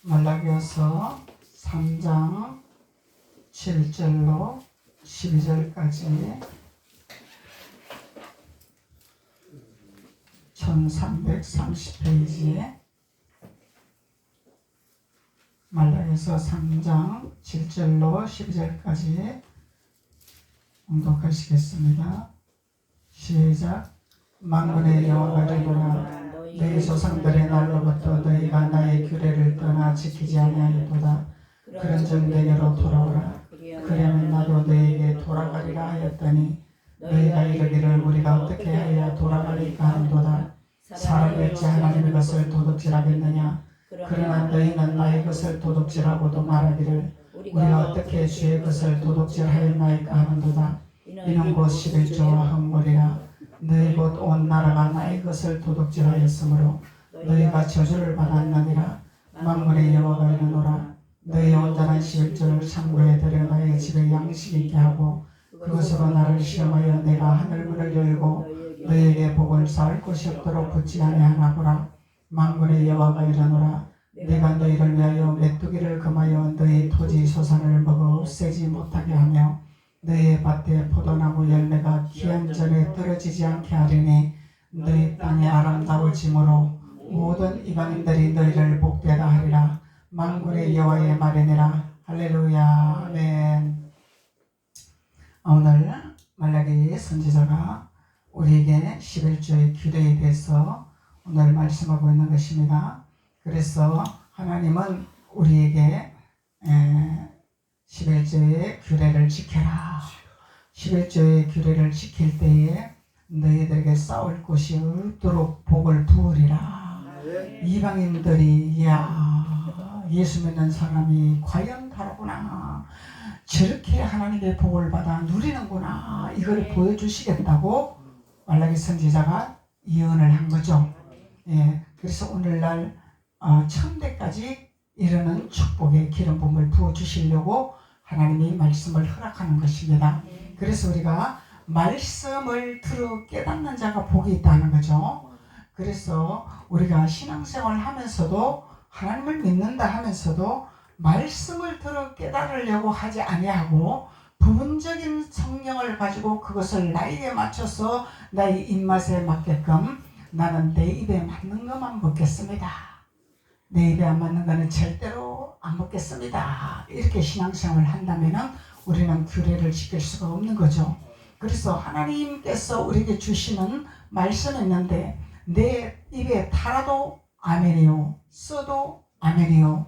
말라기서 3장 7절로 12절까지 1330페이지에 말라기서 3장 7절로 12절까지 봉독하시겠습니다. 시작. 만군의 여호와가 이르노라. 너희 조상들의 날로부터 너희가 나의 규례를 떠나 지키지 아니하였도다. 그런즉 내게로 돌아오라. 그러면 나도 너희에게 돌아가리라 하였더니 너희가 이르기를 우리가 어떻게 해야 돌아가리까 하는도다. 사람이 어찌 하나님의 것을 도둑질하겠느냐. 그러나 너희는 나의 것을 도둑질하고도 말하기를 우리가 어떻게 주의 것을 도둑질하였나이까 하는도다. 이는 곧 11조와 흠물이라. 너희 곧 온 나라가 나의 것을 도둑질하였으므로 너희가 저주를 받았느니라. 만군의 여호와가 이르노라. 너희 온전한 11조를 창고에 들여 나의 집에 양식 있게 하고 그것으로 나를 시험하여 내가 하늘문을 열고 너희에게 복을 쌓을 곳이 없도록 붙지 아니하나보라. 만군의 여호와가 이르노라. 내가 너희를 위하여 메뚜기를 금하여 너희 토지 소산을 먹어 없애지 못하게 하며 너희 밭에 포도나무 열매가 기한 전에 떨어지지 않게 하리니 너희 땅이 아름다워짐으로 모든 이방인들이 너희를 복되다 하리라. 만군의 여호와의 말이니라. 할렐루야. 아멘. 오늘 말라기 선지자가 우리에게 11조의 규례에 대해서 오늘 말씀하고 있는 것입니다. 그래서 하나님은 우리에게 11조의 규례를 지켜라. 11조의 규례를 지킬 때에 너희들에게 싸울 곳이 없도록 복을 부으리라. 이방인들이 예수 믿는 사람이 과연 다르구나. 저렇게 하나님의 복을 받아 누리는구나. 이걸 보여주시겠다고 말라기 선지자가 예언을 한 거죠. 그래서 오늘날 천대까지 이르는 축복의 기름 부음을 부어주시려고 하나님이 말씀을 허락하는 것입니다. 그래서 우리가 말씀을 들어 깨닫는 자가 복이 있다는 거죠. 그래서 우리가 신앙생활을 하면서도 하나님을 믿는다 하면서도 말씀을 들어 깨달으려고 하지 아니하고 부분적인 성경을 가지고 그것을 나에게 맞춰서 나의 입맛에 맞게끔 나는 내 입에 맞는 것만 먹겠습니다. 내 입에 안 맞는 것은 절대로 안 먹겠습니다. 이렇게 신앙생활을 한다면 우리는 규례를 지킬 수가 없는 거죠. 그래서 하나님께서 우리에게 주시는 말씀이 있는데 내 입에 달아도 아멘이요, 써도 아멘이요,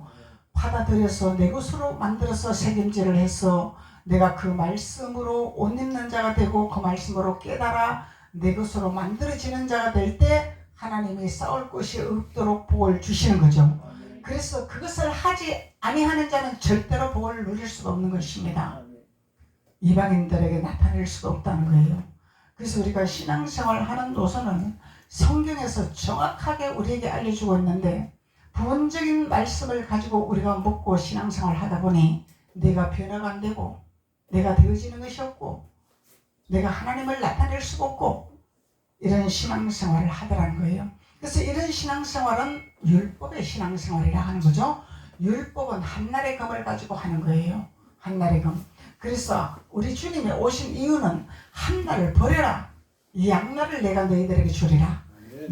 받아들여서 내 것으로 만들어서 책임질을 해서 내가 그 말씀으로 옷 입는 자가 되고 그 말씀으로 깨달아 내 것으로 만들어지는 자가 될 때 하나님이 싸울 곳이 없도록 복을 주시는 거죠. 그래서 그것을 하지 아니하는 자는 절대로 복을 누릴 수가 없는 것입니다. 이방인들에게 나타낼 수가 없다는 거예요. 그래서 우리가 신앙생활을 하는 노선은 성경에서 정확하게 우리에게 알려주고 있는데 부분적인 말씀을 가지고 우리가 먹고 신앙생활을 하다 보니 내가 변화가 안 되고 내가 되어지는 것이 없고 내가 하나님을 나타낼 수가 없고 이런 신앙생활을 하더라는 거예요. 그래서 이런 신앙생활은 율법의 신앙생활이라 하는 거죠. 율법은 한날의 검을 가지고 하는 거예요. 한날의 검. 그래서 우리 주님이 오신 이유는 한날을 버려라. 이 양날을 내가 너희들에게 주리라.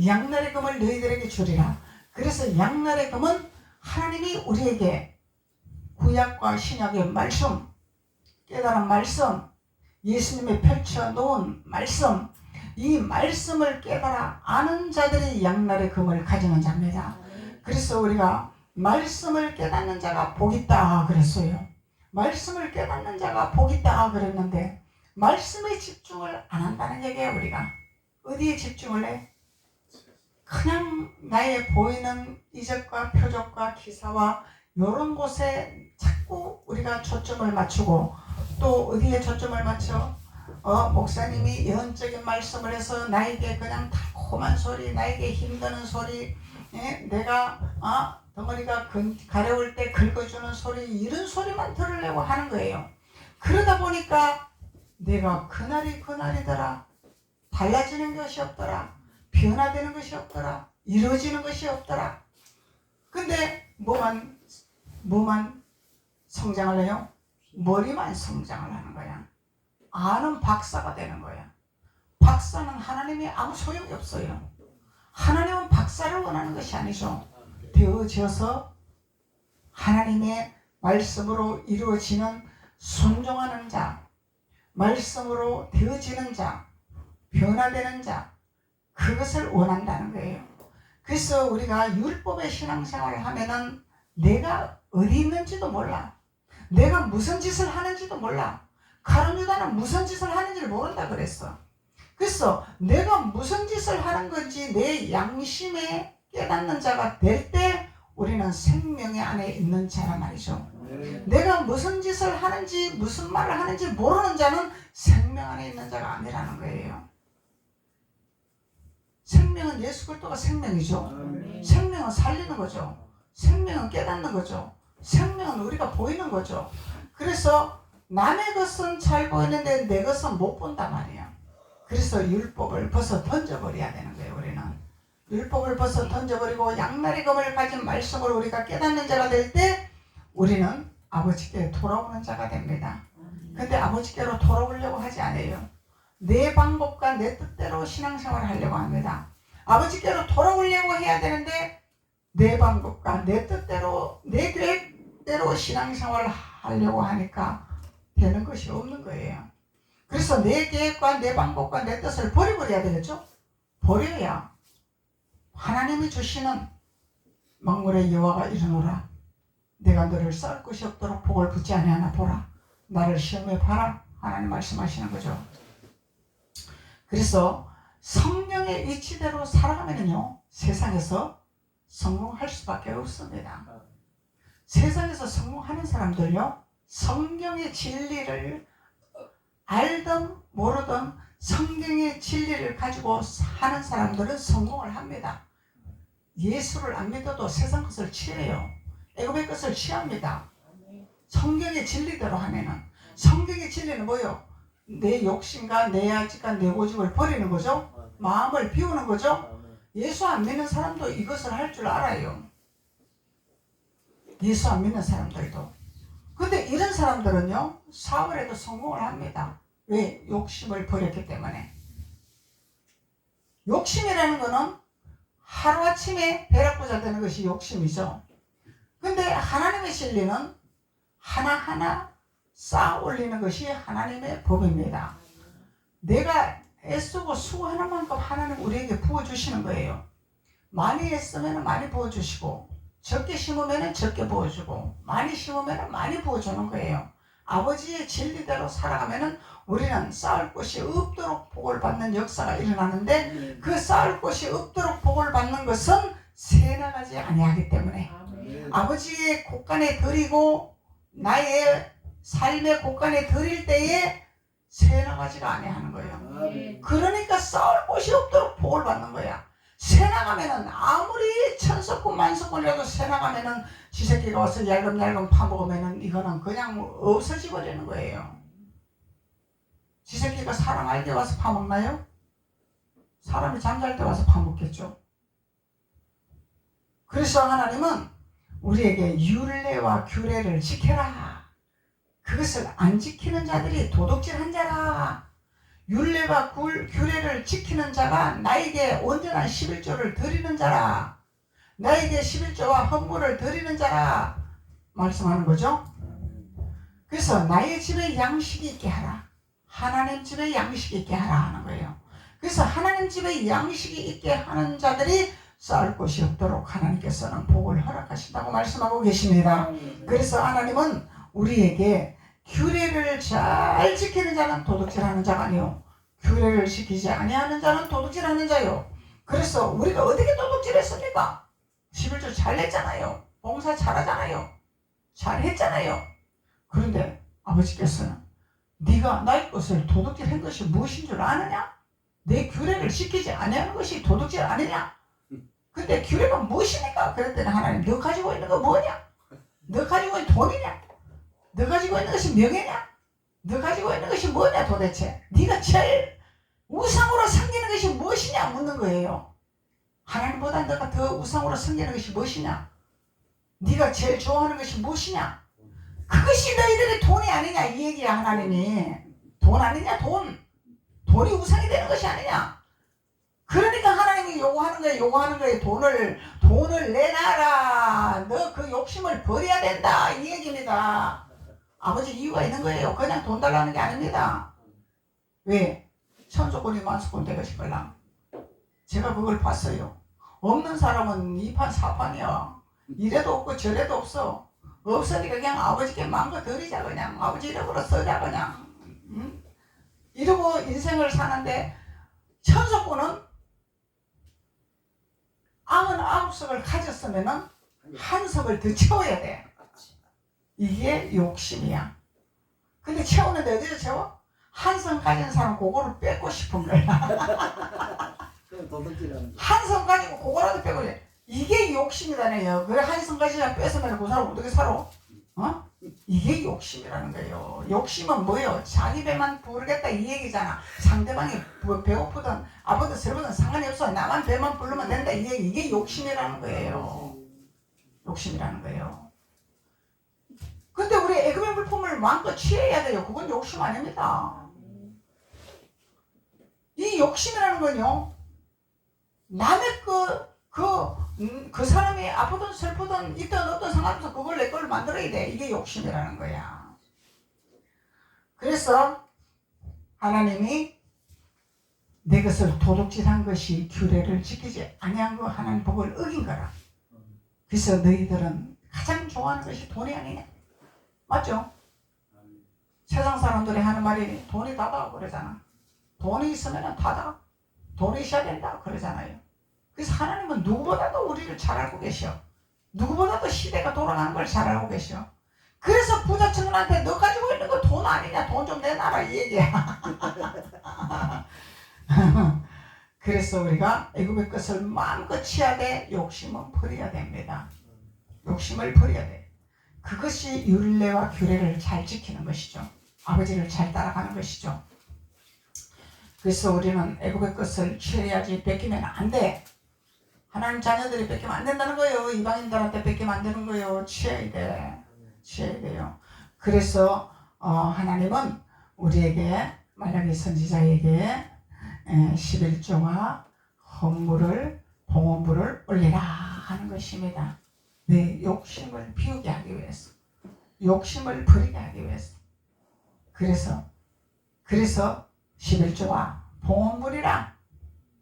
양날의 검을 너희들에게 주리라. 그래서 양날의 검은 하나님이 우리에게 구약과 신약의 말씀, 깨달은 말씀, 예수님이 펼쳐놓은 말씀, 이 말씀을 깨달아 아는 자들이 양날의 검을 가지는 자입니다. 그래서 우리가 말씀을 깨닫는 자가 복 있다 그랬어요. 말씀을 깨닫는 자가 복 있다 그랬는데 말씀에 집중을 안 한다는 얘기예요. 우리가 어디에 집중을 해? 그냥 나의 보이는 이적과 표적과 기사와 이런 곳에 자꾸 우리가 초점을 맞추고 또 어디에 초점을 맞춰? 목사님이 예언적인 말씀을 해서 나에게 그냥 달콤한 소리, 나에게 힘드는 소리, 내가 덩어리가 가려울 때 긁어주는 소리, 이런 소리만 들으려고 하는 거예요. 그러다 보니까 내가 그날이 그날이더라. 달라지는 것이 없더라. 변화되는 것이 없더라. 이루어지는 것이 없더라. 근데 뭐만 뭐만 성장을 해요? 머리만 성장을 하는 거야. 아는 박사가 되는 거야. 박사는 하나님이 아무 소용이 없어요. 하나님은 박사를 원하는 것이 아니죠. 되어져서 하나님의 말씀으로 이루어지는 순종하는 자, 말씀으로 되어지는 자, 변화되는 자, 그것을 원한다는 거예요. 그래서 우리가 율법의 신앙생활을 하면은 내가 어디 있는지도 몰라. 내가 무슨 짓을 하는지도 몰라. 가룟 유다는 무슨 짓을 하는지를 모른다 그랬어. 그래서 내가 무슨 짓을 하는 건지 내 양심에 깨닫는 자가 될 때 우리는 생명의 안에 있는 자란 말이죠. 내가 무슨 짓을 하는지 무슨 말을 하는지 모르는 자는 생명 안에 있는 자가 아니라는 거예요. 생명은 예수 그리스도가 생명이죠. 생명은 살리는 거죠. 생명은 깨닫는 거죠. 생명은 우리가 보이는 거죠. 그래서 남의 것은 잘 보이는데 내 것은 못 본단 말이야. 그래서 율법을 벗어 던져버려야 되는 거예요. 우리는 율법을 벗어 던져버리고 양날의 검을 가진 말씀을 우리가 깨닫는 자가 될 때 우리는 아버지께 돌아오는 자가 됩니다. 근데 아버지께로 돌아오려고 하지 않아요. 내 방법과 내 뜻대로 신앙생활을 하려고 합니다. 아버지께로 돌아오려고 해야 되는데 내 방법과 내 뜻대로 내 계획대로 신앙생활을 하려고 하니까 되는 것이 없는 거예요. 그래서 내 계획과 내 방법과 내 뜻을 버려버려야 되겠죠? 버려야 하나님이 주시는 만군의 여호와가 이르노라 내가 너를 쌓을 것이 없도록 복을 붙지 아니하나 보라. 나를 시험해 봐라. 하나님 말씀하시는 거죠. 그래서 성령의 이치대로 살아가면요 세상에서 성공할 수밖에 없습니다. 세상에서 성공하는 사람들요 성경의 진리를 알든 모르든 성경의 진리를 가지고 사는 사람들은 성공을 합니다. 예수를 안 믿어도 세상 것을 취해요. 애굽의 것을 취합니다. 성경의 진리대로 하면은. 성경의 진리는 뭐요? 내 욕심과 내 아집과 내 고집을 버리는 거죠. 마음을 비우는 거죠. 예수 안 믿는 사람도 이것을 할 줄 알아요. 예수 안 믿는 사람들도. 근데 이런 사람들은요 사업을 해도 성공을 합니다. 왜? 욕심을 버렸기 때문에. 욕심이라는 거는 하루아침에 벼락부자 되는 것이 욕심이죠. 근데 하나님의 진리는 하나하나 쌓아 올리는 것이 하나님의 법입니다. 내가 애쓰고 수고하는 만큼 하나님 우리에게 부어주시는 거예요. 많이 애쓰면 많이 부어주시고 적게 심으면 적게 부어주고 많이 심으면 많이 부어주는 거예요. 아버지의 진리대로 살아가면 우리는 쌓을 곳이 없도록 복을 받는 역사가 일어나는데 그 쌓을 곳이 없도록 복을 받는 것은 새나가지 아니하기 때문에 아버지의 곳간에 드리고 나의 삶의 곳간에 드릴 때에 새나가지가 아니하는 거예요. 그러니까 쌓을 곳이 없도록 복을 받는 거야. 새나가면은 아무리 천석군 만석군이라도 새나가면은 지새끼가 와서 얄금얄금 파먹으면은 이거는 그냥 없어져 버리는 거예요. 지새끼가 사람 알게 와서 파먹나요? 사람이 잠잘 때 와서 파먹겠죠. 그래서 하나님은 우리에게 율례와 규례를 지켜라. 그것을 안 지키는 자들이 도둑질한 자라. 율례와 규례를 지키는 자가 나에게 온전한 11조를 드리는 자라. 나에게 11조와 헌물을 드리는 자라 말씀하는 거죠. 그래서 나의 집에 양식이 있게 하라. 하나님 집에 양식이 있게 하라 하는 거예요. 그래서 하나님 집에 양식이 있게 하는 자들이 쌓을 곳이 없도록 하나님께서는 복을 허락하신다고 말씀하고 계십니다. 그래서 하나님은 우리에게 규례를 잘 지키는 자는 도둑질하는 자가 아니요 규례를 지키지 아니하는 자는 도둑질하는 자요. 그래서 우리가 어떻게 도둑질했습니까? 11조 잘 냈잖아요. 봉사 잘하잖아요. 잘했잖아요. 그런데 아버지께서는 네가 나의 것을 도둑질한 것이 무엇인 줄 아느냐? 내 규례를 지키지 아니하는 것이 도둑질 아니냐? 근데 규례가 무엇입니까? 그랬더니 하나님 너 가지고 있는 거 뭐냐? 너 가지고 있는 돈이냐? 너 가지고 있는 것이 명예냐? 너 가지고 있는 것이 뭐냐 도대체? 네가 제일 우상으로 섬기는 것이 무엇이냐 묻는 거예요. 하나님보다 너가 더 우상으로 섬기는 것이 무엇이냐? 네가 제일 좋아하는 것이 무엇이냐? 그것이 너희들의 돈이 아니냐 이 얘기야. 하나님이 돈 아니냐? 돈이 우상이 되는 것이 아니냐? 그러니까 하나님이 요구하는 거예요. 돈을 내놔라. 너 그 욕심을 버려야 된다 이 얘기입니다. 아버지 이유가 있는 거예요. 그냥 돈 달라는 게 아닙니다. 왜? 천조권이 만수권 되것이걸랑 제가 그걸 봤어요. 없는 사람은 이판 사판이야. 이래도 없고 저래도 없어. 없으니까 그냥 아버지께 마음껏 드리자. 그냥 아버지 이름으로 쓰자. 그냥 응? 이러고 인생을 사는데 천조권은 99석을 가졌으면은 한 석을 더 채워야 돼. 이게 욕심이야. 근데 채우는데 어디서 채워? 한 석 가진 사람 그거를 뺏고 싶은 거야. 한 석 가지고 그거라도 뺏고 싶어. 이게 욕심이라네요. 그래 한 석 가지고 뺏으면 그 사람 어떻게 살아? 이게 욕심이라는 거예요. 욕심은 뭐예요? 자기 배만 부르겠다 이 얘기잖아. 상대방이 배고프든 아프든 슬프든 상관이 없어. 나만 배만 부르면 된다 이 얘기. 이게 욕심이라는 거예요. 욕심이라는 거예요. 근데 우리 애금의 물품을 마음껏 취해야 돼요. 그건 욕심 아닙니다. 이 욕심이라는 건요, 남의 그 사람이 아프든 슬프든 있든 어떤 상관없어 그걸 내 걸로 만들어야 돼. 이게 욕심이라는 거야. 그래서 하나님이 내 것을 도둑질한 것이 규례를 지키지 아니한 거 하나님 복을 어긴 거라. 그래서 너희들은 가장 좋아하는 것이 돈이 아니냐? 맞죠? 세상 사람들이 하는 말이 돈이 다다 그러잖아. 돈이 있으면 다다. 돈이 있어야 된다 그러잖아요. 그래서 하나님은 누구보다도 우리를 잘 알고 계셔. 누구보다도 시대가 돌아가는 걸 잘 알고 계셔. 그래서 부자 청년한테 너 가지고 있는 거 돈 아니냐? 돈 좀 내놔라 이 얘기야. 그래서 우리가 애굽의 것을 마음껏 취하되 욕심은 버려야 됩니다. 욕심을 버려야 돼. 그것이 율례와 규례를 잘 지키는 것이죠. 아버지를 잘 따라가는 것이죠. 그래서 우리는 애굽의 것을 취해야지 뺏기면 안 돼. 하나님 자녀들이 뺏기면 안 된다는 거예요. 이방인들한테 뺏기면 안 되는 거예요. 취해야 돼. 취해야 돼요. 그래서 하나님은 우리에게 말라기 선지자에게 11조와 헌물을 봉헌물을 올리라 하는 것입니다. 내 욕심을 비우게 하기 위해서, 욕심을 버리게 하기 위해서. 그래서 11조와 봉헌물이라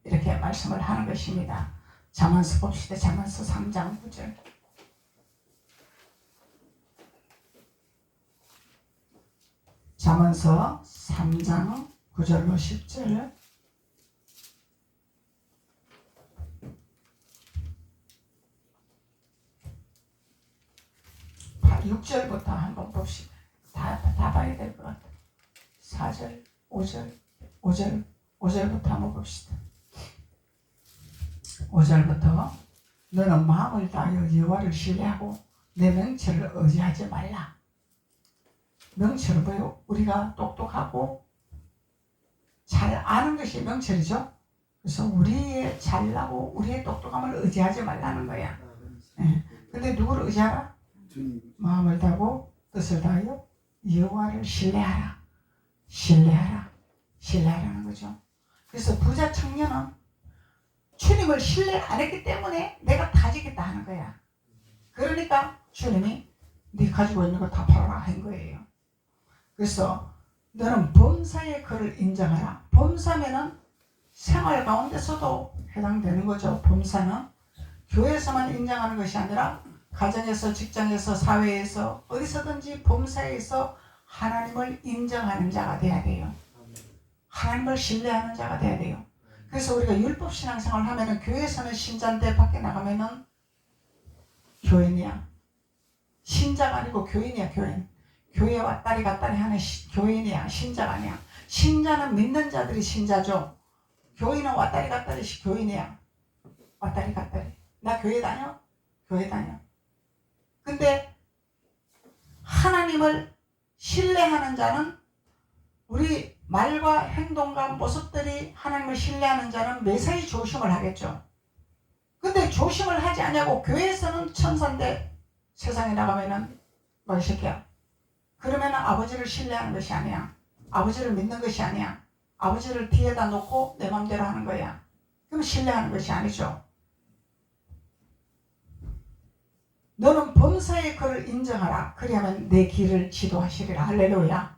이렇게 말씀을 하는 것입니다. 잠언서 봅시다. 잠언서 3장 9절. 잠언서 3장 9절로 10절. 6절부터 한번 봅시다. 다 봐야 될 것 같아요. 4절, 5절부터 한번 봅시다. 5절부터 너는 마음을 다하여 여호와를 신뢰하고 내 명철을 의지하지 말라. 명철은 뭐예요? 우리가 똑똑하고 잘 아는 것이 명철이죠. 그래서 우리의 잘나고 우리의 똑똑함을 의지하지 말라는 거야. 근데 누구를 의지하라? 마음을 다하고 뜻을 다하여 여호와를 신뢰하라. 신뢰하라는 거죠. 그래서 부자 청년은 주님을 신뢰 안 했기 때문에 내가 다지겠다 하는 거야. 그러니까 주님이 네 가지고 있는 거 다 팔아라 한 거예요. 그래서 너는 범사의 그를 인정하라. 범사면은 생활 가운데서도 해당되는 거죠. 범사는 교회에서만 인정하는 것이 아니라 가정에서, 직장에서, 사회에서, 어디서든지 범사에서 하나님을 인정하는 자가 돼야 돼요. 하나님을 신뢰하는 자가 돼야 돼요. 그래서 우리가 율법 신앙생활을 하면은 교회에서는 신자인데 밖에 나가면은 교인이야. 신자가 아니고 교인이야, 교인. 교회 왔다리 갔다리 하는 교인이야, 신자가 아니야. 신자는 믿는 자들이 신자죠. 교인은 왔다리 갔다리 교인이야. 왔다리 갔다리. 나 교회 다녀? 교회 다녀. 근데 하나님을 신뢰하는 자는 우리 말과 행동과 모습들이 하나님을 신뢰하는 자는 매사에 조심을 하겠죠. 근데 조심을 하지 않냐고 교회에서는 천사인데 세상에 나가면은 뭐 이 새끼야. 그러면 아버지를 신뢰하는 것이 아니야. 아버지를 믿는 것이 아니야. 아버지를 뒤에다 놓고 내 맘대로 하는 거야. 그럼 신뢰하는 것이 아니죠. 너는 범사의 그를 인정하라. 그리하면 내 길을 지도하시리라. 할렐루야.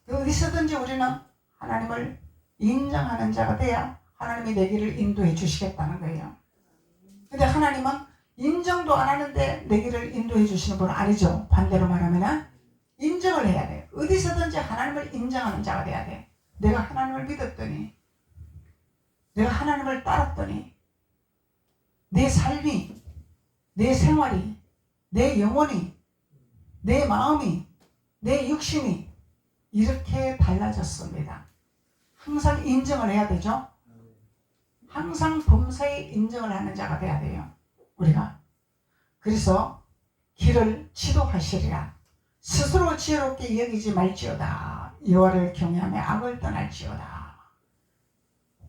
어디서든지 우리는 하나님을 인정하는 자가 돼야 하나님이 내 길을 인도해 주시겠다는 거예요. 근데 하나님은 인정도 안 하는데 내 길을 인도해 주시는 분은 아니죠. 반대로 말하면 인정을 해야 돼. 어디서든지 하나님을 인정하는 자가 돼야 돼. 내가 하나님을 믿었더니, 내가 하나님을 따랐더니 내 삶이, 내 생활이, 내 영혼이, 내 마음이, 내 육신이 이렇게 달라졌습니다. 항상 인정을 해야 되죠. 항상 범사에 인정을 하는 자가 돼야 돼요. 우리가. 그래서 길을 지도하시리라. 스스로 지혜롭게 여기지 말지어다. 여호와를 경외하며 악을 떠날지어다.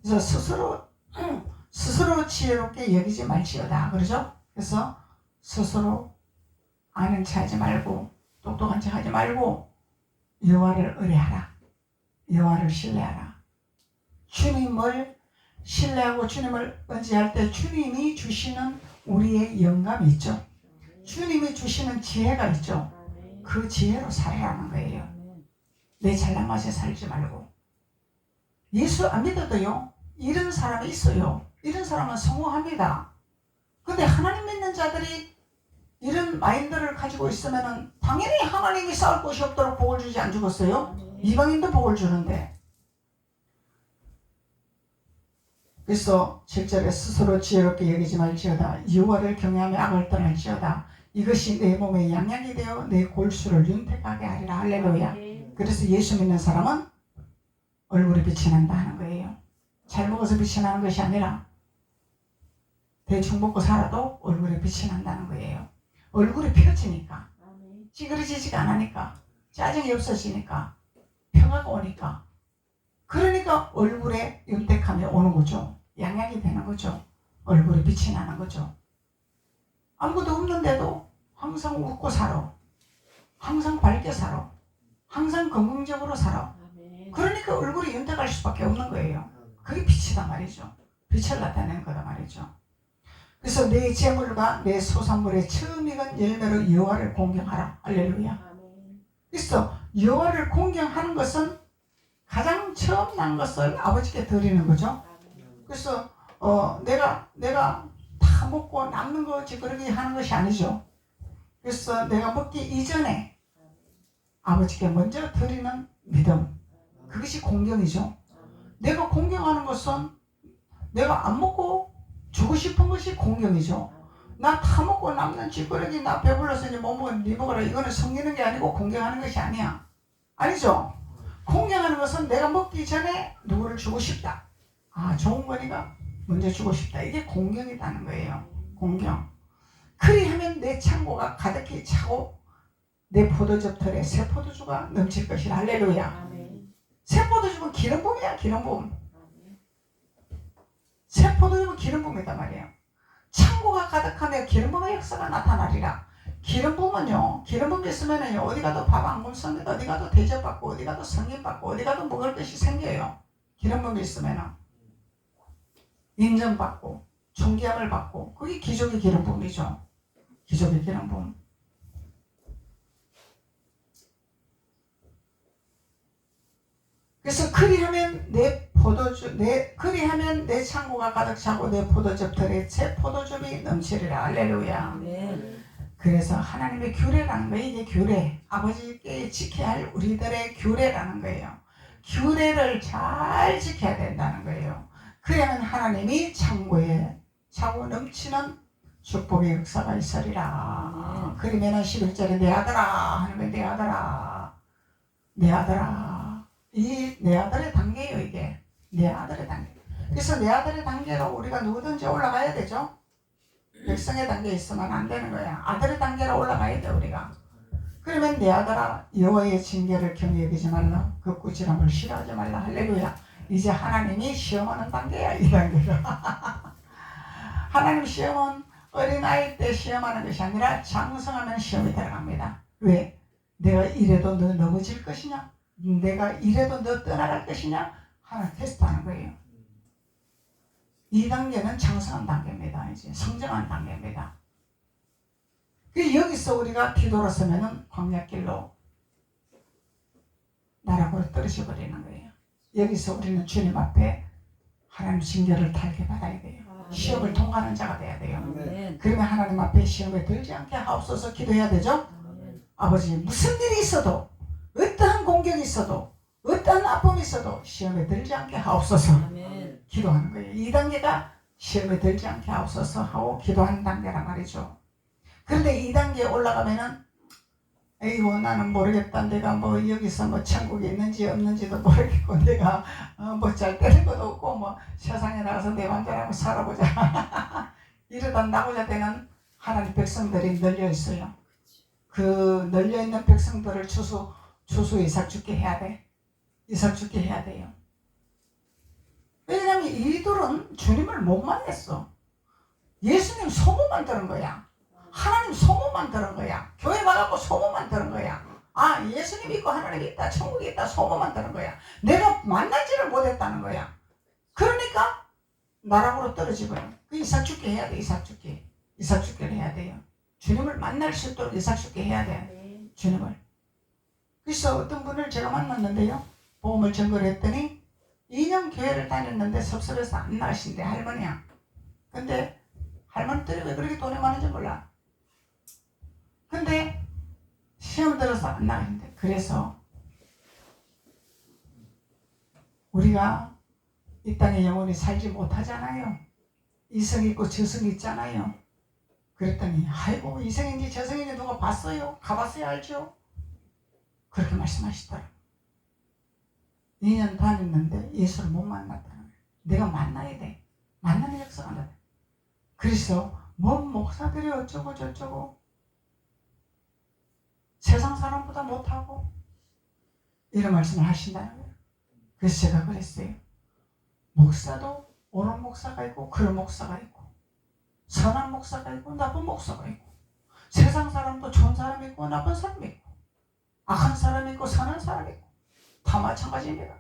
그래서 스스로 지혜롭게 여기지 말지어다. 그러죠? 그래서 스스로 아는 체 하지 말고 똑똑한 체 하지 말고 여호와를 의뢰하라. 여호와를 신뢰하라. 주님을 신뢰하고 주님을 의지할 때 주님이 주시는 우리의 영감이 있죠. 주님이 주시는 지혜가 있죠. 그 지혜로 살아가는 거예요. 내 잘난 맛에 살지 말고. 예수 안 믿어도요, 이런 사람이 있어요. 이런 사람은 성공합니다. 근데 하나님 믿는 자들이 이런 마인드를 가지고 있으면 당연히 하나님이 싸울 곳이 없도록 복을 주지 안 주겠어요? 이방인도 복을 주는데. 그래서 7절에 스스로 지혜롭게 여기지 말지어다. 여호와를 경외하며 악을 떠날지어다. 이것이 내 몸에 양약이 되어 내 골수를 윤택하게 하리라. 할렐루야. 그래서 예수 믿는 사람은 얼굴이 빛이 난다 하는 거예요. 잘 먹어서 빛이 나는 것이 아니라 대충 먹고 살아도 얼굴에 빛이 난다는 거예요. 얼굴이 펴지니까, 찌그러지지가 않으니까, 짜증이 없어지니까, 평화가 오니까, 그러니까 얼굴에 윤택함이 오는 거죠. 양약이 되는 거죠. 얼굴에 빛이 나는 거죠. 아무것도 없는데도 항상 웃고 살아. 항상 밝게 살아. 항상 건강적으로 살아. 그러니까 얼굴이 윤택할 수밖에 없는 거예요. 그게 빛이다 말이죠. 빛을 나타내는 거다 말이죠. 그래서 내 재물과 내 소산물의 처음 익은 열매로 여호와를 공경하라. 할렐루야. 그래서 여호와를 공경하는 것은 가장 처음 난 것을 아버지께 드리는 거죠. 그래서 내가 다 먹고 남는 거 지그러기 하는 것이 아니죠. 그래서 내가 먹기 이전에 아버지께 먼저 드리는 믿음, 그것이 공경이죠. 내가 공경하는 것은 내가 안 먹고 주고 싶은 것이 공경이죠. 나 다 먹고 남는 찌끄러기, 나 배불러서 이제 못 먹어, 네 먹어라. 이거는 섬기는 게 아니고 공경하는 것이 아니야. 아니죠? 공경하는 것은 내가 먹기 전에 누구를 주고 싶다. 아, 좋은 거니까 먼저 주고 싶다. 이게 공경이라는 거예요. 공경. 그리하면 내 창고가 가득히 차고 내 포도즙 털에 새 포도주가 넘칠 것이라. 할렐루야. 새 포도즙은 기름 부음이야. 기름 부음. 새 포도즙은 기름 부음이다 말이에요. 창고가 가득하며 기름 부음의 역사가 나타나리라. 기름 부음은요, 기름 부음 있으면은요, 어디 가도 밥 안 굶습니다. 어디 가도 대접받고, 어디 가도 성인받고, 어디 가도 먹을 것이 생겨요. 기름 부음이 있으면은 인정받고 존귀함을 받고, 그게 기적의 기름 부음이죠. 기적의 기름 부음. 그래서 그리하면 그리하면 내 창고가 가득 차고 내 포도즙 털에 새 포도즙이 넘치리라. 할렐루야. 그래서 하나님의 규례라는 거예요. 이게 규례. 아버지께 지켜야 할 우리들의 규례라는 거예요. 규례를 잘 지켜야 된다는 거예요. 그러면 하나님이 창고에 차고 넘치는 축복의 역사가 있으리라. 그러면은 11절에 내 아들아 하는 거예요. 내 아들아, 내 아들아. 이 내 아들의 단계예요. 이게 내 아들의 단계. 그래서 내 아들의 단계로 우리가 누구든지 올라가야 되죠. 백성의 단계에 있으면 안 되는 거야. 아들의 단계로 올라가야 돼 우리가. 그러면 내 아들아, 여호와의 징계를 경히 여기지 말라. 그 꾸지람을 싫어하지 말라. 할렐루야. 이제 하나님이 시험하는 단계야. 이 단계가. 하나님 시험은 어린아이 때 시험하는 것이 아니라 장성하면 시험이 들어갑니다. 왜? 내가 이래도 너 넘어질 것이냐? 내가 이래도 너 떠나갈 것이냐? 하는 테스트하는 거예요. 2단계는 장성한 단계입니다. 이제 성장한 단계입니다. 여기서 우리가 뒤돌아서면은 광야길로 나락으로 떨어져 버리는 거예요. 여기서 우리는 주님 앞에 하나님 징계를 달게 받아야 돼요. 시험을 통과하는 자가 돼야 돼요. 그러면 하나님 앞에 시험에 들지 않게 하옵소서 기도해야 되죠. 아버지, 무슨 일이 있어도, 어떠한 공격이 있어도, 어떠한 아픔이 있어도 시험에 들지 않게 하옵소서 기도하는 거예요. 2단계가 시험에 들지 않게 하옵소서 하고 기도하는 단계란 말이죠. 그런데 2단계에 올라가면은 에이고 나는 모르겠다. 내가 뭐 여기서 뭐 천국이 있는지 없는지도 모르겠고 내가 뭐 잘 되는 것도 없고 뭐 세상에 나가서 내 맘대로 살아보자. 이러다 나고자 되는 하나님 백성들이 널려 있어요. 그 널려 있는 백성들을 추수 이삭 죽게 해야 돼. 이삭 죽게 해야 돼요. 왜냐하면 이들은 주님을 못 만났어. 예수님 소문만 들은 거야. 하나님 소문만 들은 거야. 교회 가갖고 소문만 들은 거야. 아, 예수님 있고 하나님 있다, 천국이 있다 소문만 들은 거야. 내가 만나지를 못했다는 거야. 그러니까 나락으로 떨어지고요. 그 이삭 죽게 해야 돼. 이삭 죽게를 해야 돼요. 주님을 만날 수 있도록 이삭 죽게 해야 돼. 주님을. 그래서 어떤 분을 제가 만났는데요. 보험을 전거를 했더니 2년 교회를 다녔는데 섭섭해서 안 나가신대. 할머니야. 근데 할머니들이 왜 그렇게 돈이 많은지 몰라. 근데 시험 들어서 안 나가는데, 그래서 우리가 이 땅에 영원히 살지 못하잖아요. 이성 있고 저성 있잖아요. 그랬더니 아이고 이성인지 저성인지 누가 봤어요? 가봤어야 알죠? 그렇게 말씀하시더라고요. 2년 다녔는데 예수를 못 만났다는 거예요. 내가 만나야 돼. 만나는 역사가 나다. 그래서 뭔 목사들이 어쩌고 저쩌고 세상 사람보다 못하고 이런 말씀을 하신다는 거예요. 그래서 제가 그랬어요. 목사도 옳은 목사가 있고 그런 목사가 있고 선한 목사가 있고 나쁜 목사가 있고 세상 사람도 좋은 사람이 있고 나쁜 사람이 있고 악한 사람이 있고 선한 사람이 있고 다 마찬가지입니다.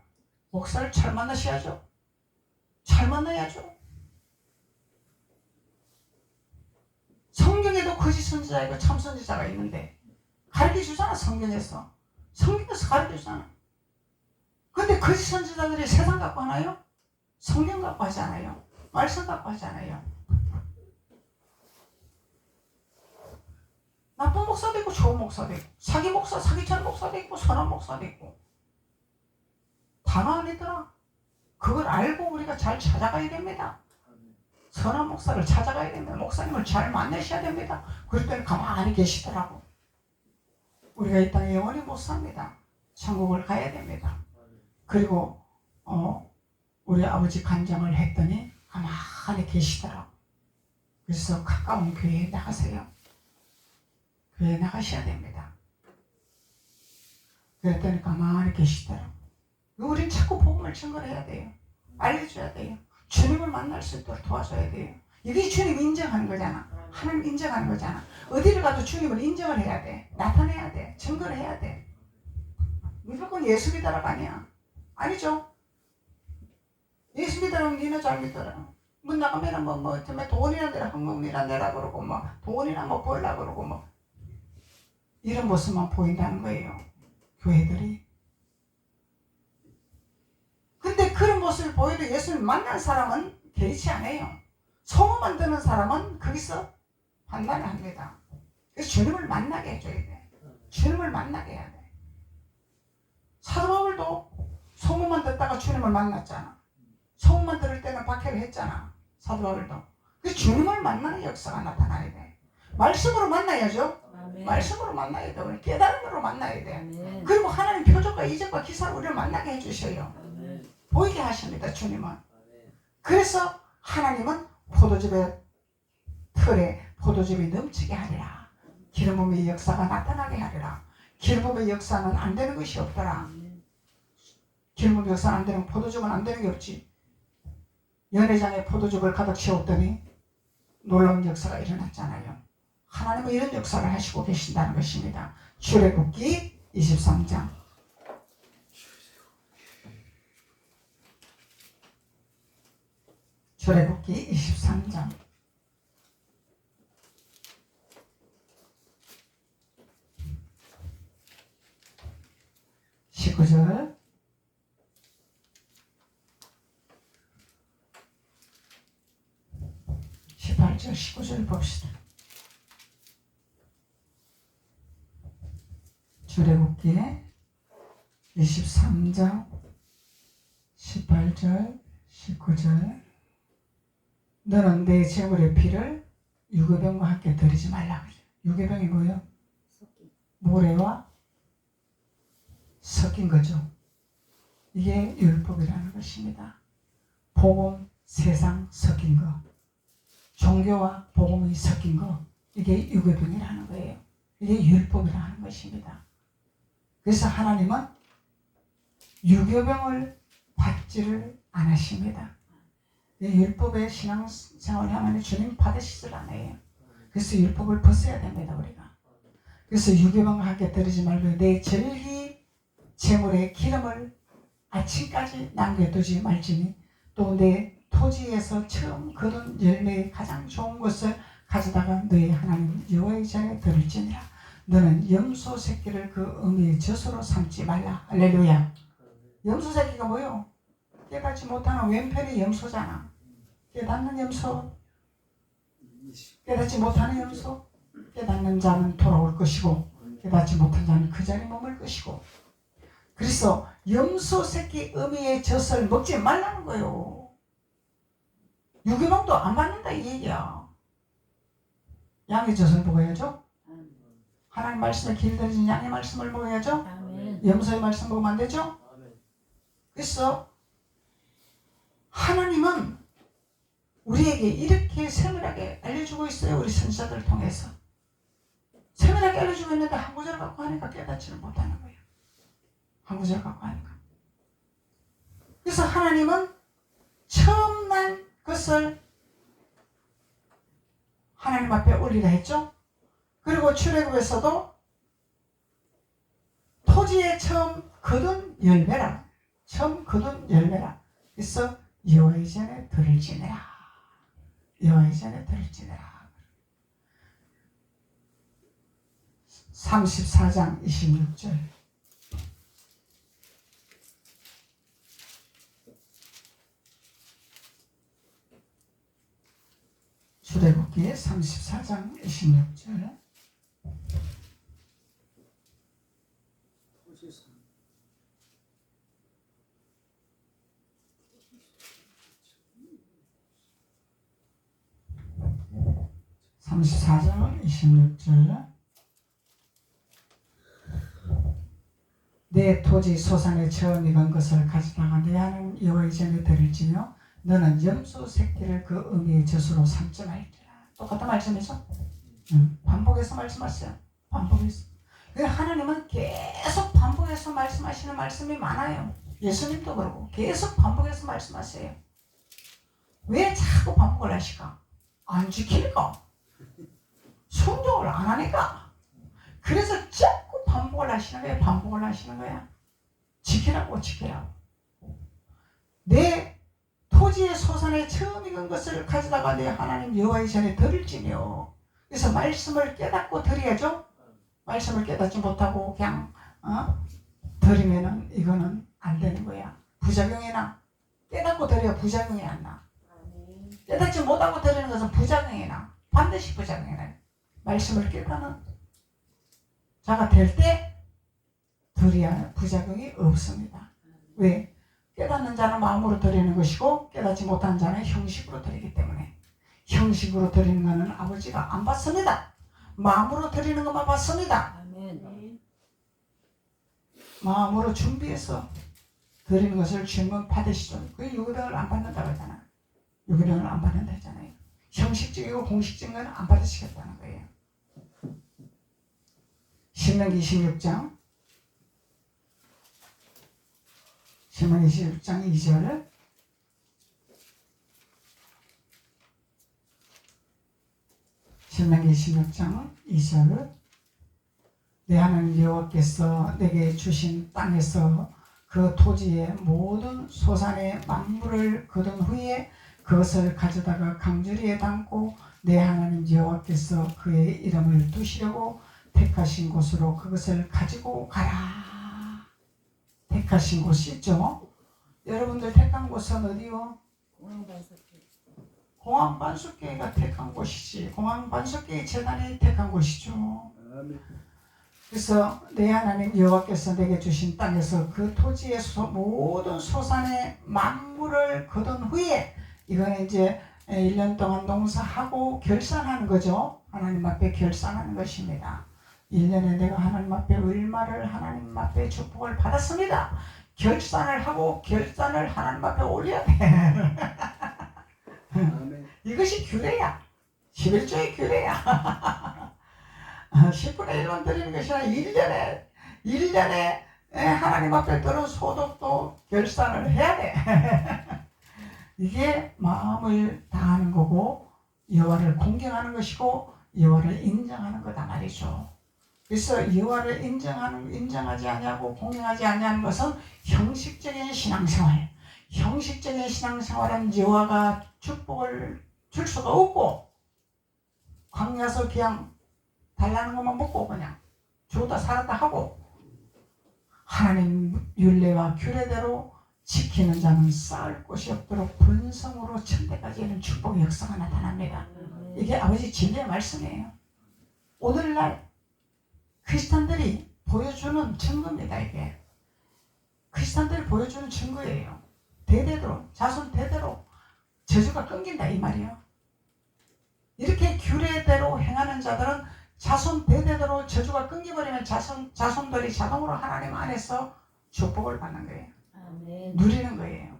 목사를 잘 만나셔야죠. 잘 만나야죠. 성경에도 거짓 선지자 있고 참 선지자가 있는데 가르쳐주잖아. 성경에서 가르쳐주잖아. 근데 거짓 선지자들이 세상 갖고 하나요? 성경 갖고 하잖아요. 말씀 갖고 하잖아요. 나쁜 목사도 있고 좋은 목사도 있고 사기치는 목사도 있고 선한 목사도 있고 다만 아니더라. 그걸 알고 우리가 잘 찾아가야 됩니다. 선한 목사를 찾아가야 됩니다. 목사님을 잘 만나셔야 됩니다. 그럴 때는 가만히 계시더라고. 우리가 이 땅에 영원히 못 삽니다. 천국을 가야 됩니다. 그리고 우리 아버지 간증을 했더니 가만히 계시더라고. 그래서 가까운 교회에 나가세요. 교회에 나가셔야 됩니다. 그랬더니 가만히 계시더라고. 우린 자꾸 복음을 증거해야 돼요. 알려줘야 돼요. 주님을 만날 수 있도록 도와줘야 돼요. 이게 주님 인정하는 거잖아. 하나님 인정하는 거잖아. 어디를 가도 주님을 인정을 해야 돼. 나타내야 돼. 증거를 해야 돼. 무조건 예수 믿으라가 아니야. 아니죠. 예수 믿으라면 니네 잘 믿더라. 문 나가면은 돈이나 내라, 헌금이나 내라 그러고 돈이나 벌라 그러고 이런 모습만 보인다는 거예요. 교회들이. 근데 그런 모습을 보여도 예수를 만난 사람은 개의치 않아요. 소문만 드는 사람은 거기서 판단을 합니다. 그래서 주님을 만나게 해줘야 돼. 주님을 만나게 해야 돼. 사도 바울도 소문만 듣다가 주님을 만났잖아. 소문만 들을 때는 박해를 했잖아. 사도 바울도. 그래서 주님을 만나는 역사가 나타나야 돼. 말씀으로 만나야죠. 아멘. 말씀으로 만나야 돼. 깨달음으로 만나야 돼. 아멘. 그리고 하나님 표적과 이적과 기사로 우리를 만나게 해주셔요. 아멘. 보이게 하십니다. 주님은. 그래서 하나님은 포도즙의 틀에 포도즙이 넘치게 하리라. 기름 부음의 역사가 나타나게 하리라. 기름 부음의 역사는 안 되는 것이 없더라. 기름 부음의 역사는 안 되는, 포도즙은 안 되는 게 없지. 연회장에 포도즙을 가득 채웠더니 놀라운 역사가 일어났잖아요. 하나님은 이런 역사를 하시고 계신다는 것입니다. 출애굽기 23장. 출애굽기 23장 19절 18절 19절 봅시다. 출애굽기 23장 18절 19절 너는 내 제물의 피를 유괴병과 함께 드리지 말라. 유괴병이 뭐예요? 모래와 섞인 거죠. 이게 율법이라는 것입니다. 복음, 세상 섞인 거, 종교와 복음이 섞인 거, 이게 유괴병이라는 거예요. 이게 율법이라는 것입니다. 그래서 하나님은 유괴병을 받지를 않으십니다. 율법의 신앙생활을 하면 주님 받으시질 않아요. 그래서 율법을 벗어야 됩니다, 우리가. 그래서 유괴병과 함께 드리지 말고 내 절기 제물의 기름을 아침까지 남겨두지 말지니 또 내 토지에서 처음 거둔 열매의 가장 좋은 것을 가져다가 너희 하나님 여호와의 전에 드릴지니라. 너는 염소 새끼를 그 어미의 젖으로 삼지 말라. 할렐루야. 염소 새끼가 뭐요? 깨닫지 못하는 왼편이 염소잖아. 깨닫는 염소, 깨닫지 못하는 염소. 깨닫는 자는 돌아올 것이고 깨닫지 못한 자는 그 자리에 머물 것이고. 그래서 염소 새끼 어미의 젖을 먹지 말라는 거예요. 유괴병도 안 받는다 이 얘기야. 양의 젖을 먹어야죠. 하나님 말씀에 길들여진 양의 말씀을 먹어야죠. 염소의 말씀 먹으면 안 되죠. 그래서 하나님은 우리에게 이렇게 세밀하게 알려주고 있어요. 우리 선지자들을 통해서 세밀하게 알려주고 있는데 한 구절 갖고 하니까 깨닫지를 못하는 거예요. 한 구절 갖고 하니까. 그래서 하나님은 처음 난 것을 하나님 앞에 올리라 했죠. 그리고 출애굽에서도 토지에 처음 거둔 열매라. 처음 거둔 열매라. 그래서 여호와의 전에 드릴지니라. 여호와의 전에 드릴지니라. 34장 26절 출애굽기 34장 26절 34장 26절 내 토지 소산의 처음 익은 것을 가져다가 내 하나님 여호와의 전에 드릴지며 너는 염소 새끼를 그 어미의 젖으로 삼지 말지라. 똑같은 말씀이죠? 반복해서 말씀하세요. 반복해서. 하나님은 계속 반복해서 말씀하시는 말씀이 많아요. 예수님도 그러고 계속 반복해서 말씀하세요. 왜 자꾸 반복을 하실까? 안 지킬까? 순종을 안 하니까. 그래서 자꾸 반복을 하시는 거야. 반복을 하시는 거야. 지키라고 지키라고. 내 토지의 소산에 처음 익은 것을 가져다가 내 하나님 여호와의 전에 드릴지며. 그래서 말씀을 깨닫고 드려야죠. 말씀을 깨닫지 못하고 그냥 드리면은 이거는 안 되는 거야. 부작용이 나. 깨닫고 드려야 부작용이 안 나. 깨닫지 못하고 드리는 것은 부작용이 나. 반드시 부작용이 나. 말씀을 깨닫는 자가 될 때 드려야 부작용이 없습니다. 왜? 깨닫는 자는 마음으로 드리는 것이고 깨닫지 못하는 자는 형식으로 드리기 때문에. 형식으로 드리는 것은 아버지가 안 받습니다. 마음으로 드리는 것만 받습니다. 아멘. 마음으로 준비해서 드리는 것을 주님은 받으시죠. 그게 유괴병을 안 받는다고 하잖아요. 유괴병을 안 받는다 했잖아요. 형식적이고 공식적인 건 안 받으시겠다는 거예요. 신명기 26장 신명기 26장 2절 신명기 16장 2절 내 하나님 여호와께서 내게 주신 땅에서 그 토지의 모든 소산의 만물을 거둔 후에 그것을 가져다가 강주리에 담고 내 하나님 여호와께서 그의 이름을 두시려고 택하신 곳으로 그것을 가지고 가라. 택하신 곳이 있죠. 여러분들 택한 곳은 어디요? 공항반석교회가 택한 곳이지. 공항반석교회 재단이 택한 곳이죠. 그래서 내 하나님 여호와께서 내게 주신 땅에서 그 토지의 모든 소산의 만물을 거둔 후에 이거는 이제 1년 동안 농사하고 결산하는 거죠. 하나님 앞에 결산하는 것입니다. 1년에 내가 하나님 앞에 얼마를 하나님 앞에 축복을 받았습니다. 결산을 하고 결산을 하나님 앞에 올려야 돼. 이것이 규례야. 11조의 규례야. 10분의 1만 드리는 것이 아니라 1년에 하나님 앞에 들은 소득도 결산을 해야 돼. 이게 마음을 다하는 거고 여호와를 공경하는 것이고 여호와를 인정하는 거다 말이죠. 그래서 여호와를 인정하지 아니하고 공경하지 아니하는 것은 형식적인 신앙생활. 형식적인 신앙생활은 여호와가 축복을 줄 수가 없고 광야에서 그냥 달라는 것만 먹고 그냥 죽었다 살았다 하고 하나님 율례와 규례대로 지키는 자는 쌓을 곳이 없도록 번성으로 천대까지 이는 축복의 역사가 나타납니다. 이게 아버지 진리의 말씀이에요. 오늘날 크리스찬들이 보여주는 증거입니다. 이게 크리스찬들이 보여주는 증거예요. 대대로 자손 대대로 저주가 끊긴다 이 말이에요. 이렇게 규례대로 행하는 자들은 자손 대대로 저주가 끊겨버리면 자손들이 자동으로 하나님 안에서 축복을 받는 거예요. 누리는 거예요.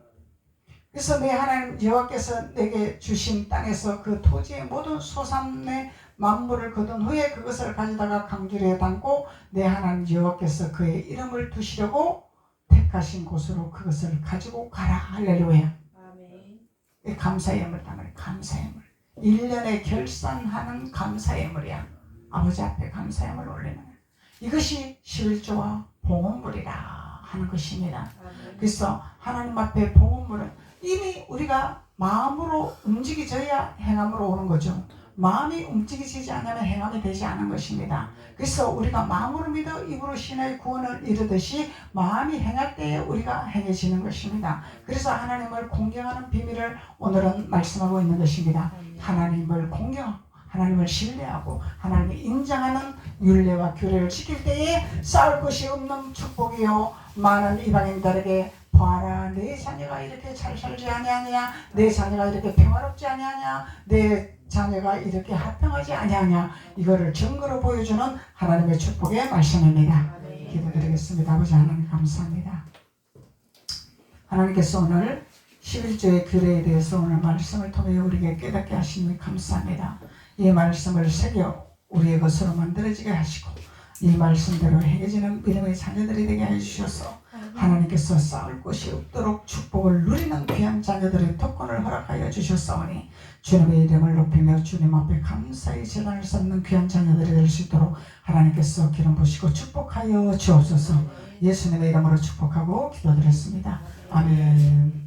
그래서 내 하나님 여호와께서 내게 주신 땅에서 그 토지의 모든 소산의 만물을 거둔 후에 그것을 가져다가 강주리에 담고 내 하나님 여호와께서 그의 이름을 두시려고 택하신 곳으로 그것을 가지고 가라. 할렐루야. 아멘. 감사의 예물 담을 감사의 예물. 1년에 결산하는 감사의 예물이야. 아버지 앞에 감사의 예물을 올리는 거야. 이것이 11조와 봉헌물이라 하는 것입니다. 그래서 하나님 앞에 봉헌물은 이미 우리가 마음으로 움직여져야 행함으로 오는 거죠. 마음이 움직이지 않으면 행함이 되지 않은 것입니다. 그래서 우리가 마음으로 믿어 입으로 신의 구원을 이루듯이 마음이 행할 때에 우리가 행해지는 것입니다. 그래서 하나님을 공경하는 비밀을 오늘은 말씀하고 있는 것입니다. 하나님을 공경하고 하나님을 신뢰하고 하나님을 인정하는 율례와 규례를 지킬 때에 쌓을 것이 없는 축복이요 많은 이방인들에게 봐라 내 자녀가 이렇게 잘 살지 아니하냐, 내 자녀가 이렇게 평화롭지 아니하냐, 내 자녀가 이렇게 화평하지 아니하냐, 이거를 증거로 보여주는 하나님의 축복의 말씀입니다. 기도드리겠습니다. 아버지 하나님 감사합니다. 하나님께서 오늘 11조의 규례에 대해서 오늘 말씀을 통해 우리에게 깨닫게 하시니 감사합니다. 이 말씀을 새겨 우리의 것으로 만들어지게 하시고 이 말씀대로 행해지는 믿음의 자녀들이 되게 해주셔서 하나님께서 쌓을 곳이 없도록 축복을 누리는 귀한 자녀들의 특권을 허락하여 주셨사오니 주님의 이름을 높이며 주님 앞에 감사의 제단을 쌓는 귀한 자녀들이 될 수 있도록 하나님께서 기름 부으시고 축복하여 주옵소서. 예수님의 이름으로 축복하고 기도드렸습니다. 아멘.